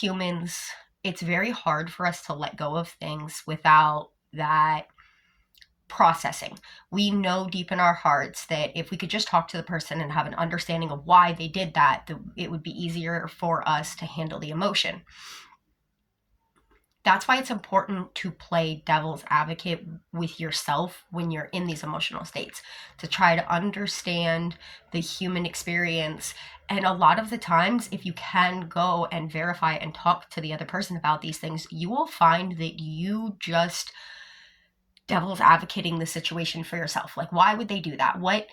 humans, it's very hard for us to let go of things without that processing. We know deep in our hearts that if we could just talk to the person and have an understanding of why they did that, it would be easier for us to handle the emotion. That's why it's important to play devil's advocate with yourself when you're in these emotional states, to try to understand the human experience. And a lot of the times, if you can go and verify and talk to the other person about these things, you will find that you just devil's advocating the situation for yourself. Like, why would they do that? What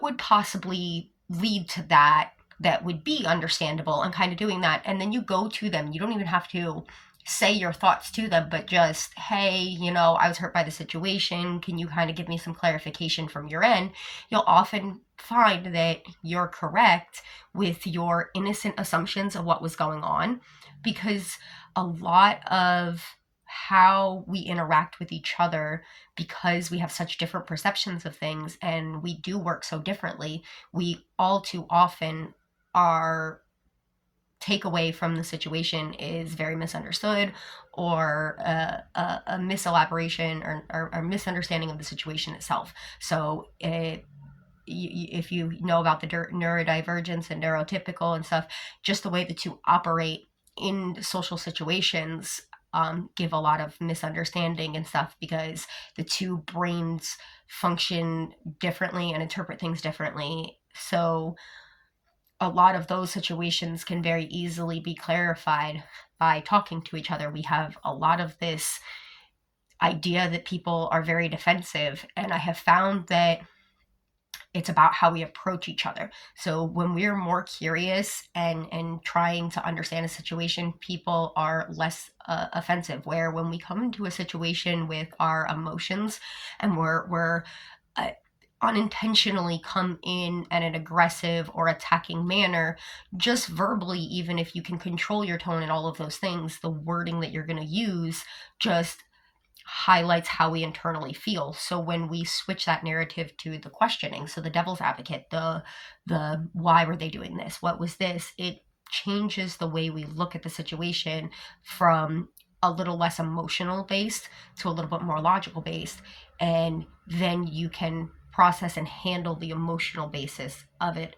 would possibly lead to that, that would be understandable, and kind of doing that. And then you go to them. You don't even have to say your thoughts to them, but just, hey, I was hurt by the situation. Can you kind of give me some clarification from your end? You'll often find that you're correct with your innocent assumptions of what was going on, because a lot of how we interact with each other, because we have such different perceptions of things and we do work so differently, we all too often, our takeaway from the situation is very misunderstood, or a miselaboration, or misunderstanding of the situation itself. So if you know about the neurodivergence and neurotypical and stuff, just the way the two operate in social situations give a lot of misunderstanding and stuff, because the two brains function differently and interpret things differently. So a lot of those situations can very easily be clarified by talking to each other. We have a lot of this idea that people are very defensive, and I have found that it's about how we approach each other. So when we're more curious and trying to understand a situation, people are less offensive. Where when we come into a situation with our emotions, and we're uh, unintentionally come in an aggressive or attacking manner, just verbally, even if you can control your tone and all of those things, the wording that you're going to use just highlights how we internally feel. So when we switch that narrative to the questioning, so the devil's advocate, the why were they doing this? What was this? It changes the way we look at the situation from a little less emotional based to a little bit more logical based. And then you can process and handle the emotional basis of it